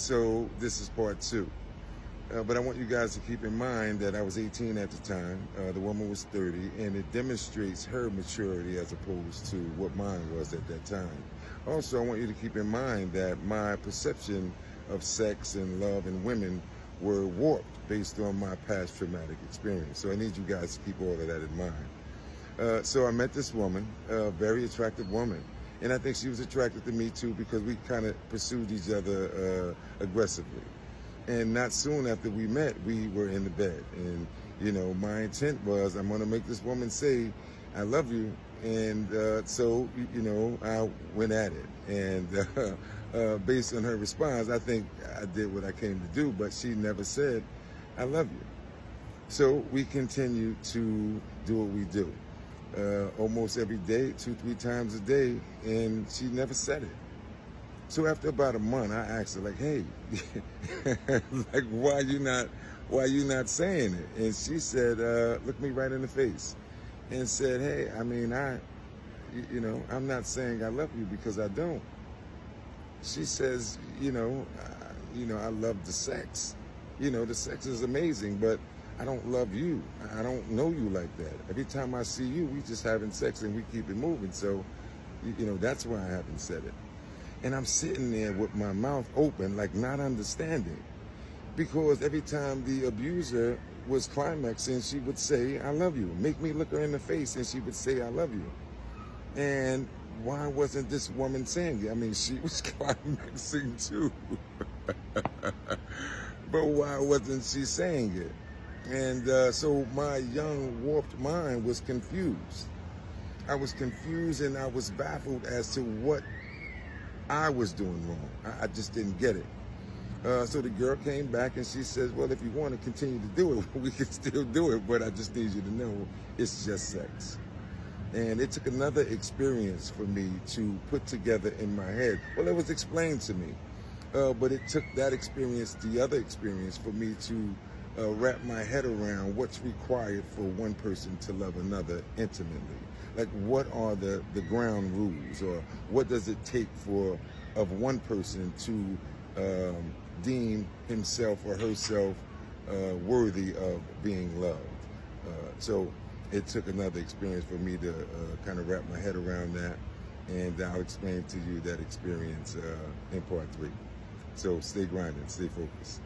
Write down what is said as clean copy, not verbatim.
So this is part two. But I want you guys to keep in mind that I was 18 at the time. The woman was 30, and it demonstrates her maturity as opposed to what mine was at that time. Also, I want you to keep in mind that my perception of sex and love and women were warped based on my past traumatic experience. So I need you guys to keep all of that in mind. So I met this woman, a very attractive woman. And I think she was attracted to me too because we kind of pursued each other aggressively. And not soon after we met, we were in the bed. And, you know, my intent was I'm going to make this woman say, I love you. And so, you know, I went at it. And based on her response, I think I did what I came to do. But she never said, I love you. So we continue to do what we do. Almost every day, 2-3 times a day. And she never said it. So after about a month, I asked her, like, hey, like, why you not saying it? And she said, looked me right in the face and said, hey, I mean, I'm not saying I love you because I don't. She says, I love the sex. The sex is amazing, but I don't love you. I don't know you like that. Every time I see you, we just having sex and we keep it moving. So, that's why I haven't said it. And I'm sitting there with my mouth open, like not understanding. Because every time the abuser was climaxing, she would say, I love you. Make me look her in the face and she would say, I love you. And why wasn't this woman saying it? I mean, she was climaxing too. But why wasn't she saying it? And so my young, warped mind was confused. I was confused and I was baffled as to what I was doing wrong. I just didn't get it. So the girl came back and she says, well, if you want to continue to do it, we can still do it, but I just need you to know it's just sex. And it took another experience for me to put together in my head. Well, it was explained to me, but it took that experience, the other experience, for me to wrap my head around what's required for one person to love another intimately. Like, what are the ground rules, or what does it take of one person to deem himself or herself worthy of being loved? So it took another experience for me to kind of wrap my head around that, and I'll explain to you that experience in part 3. So stay grinding, stay focused.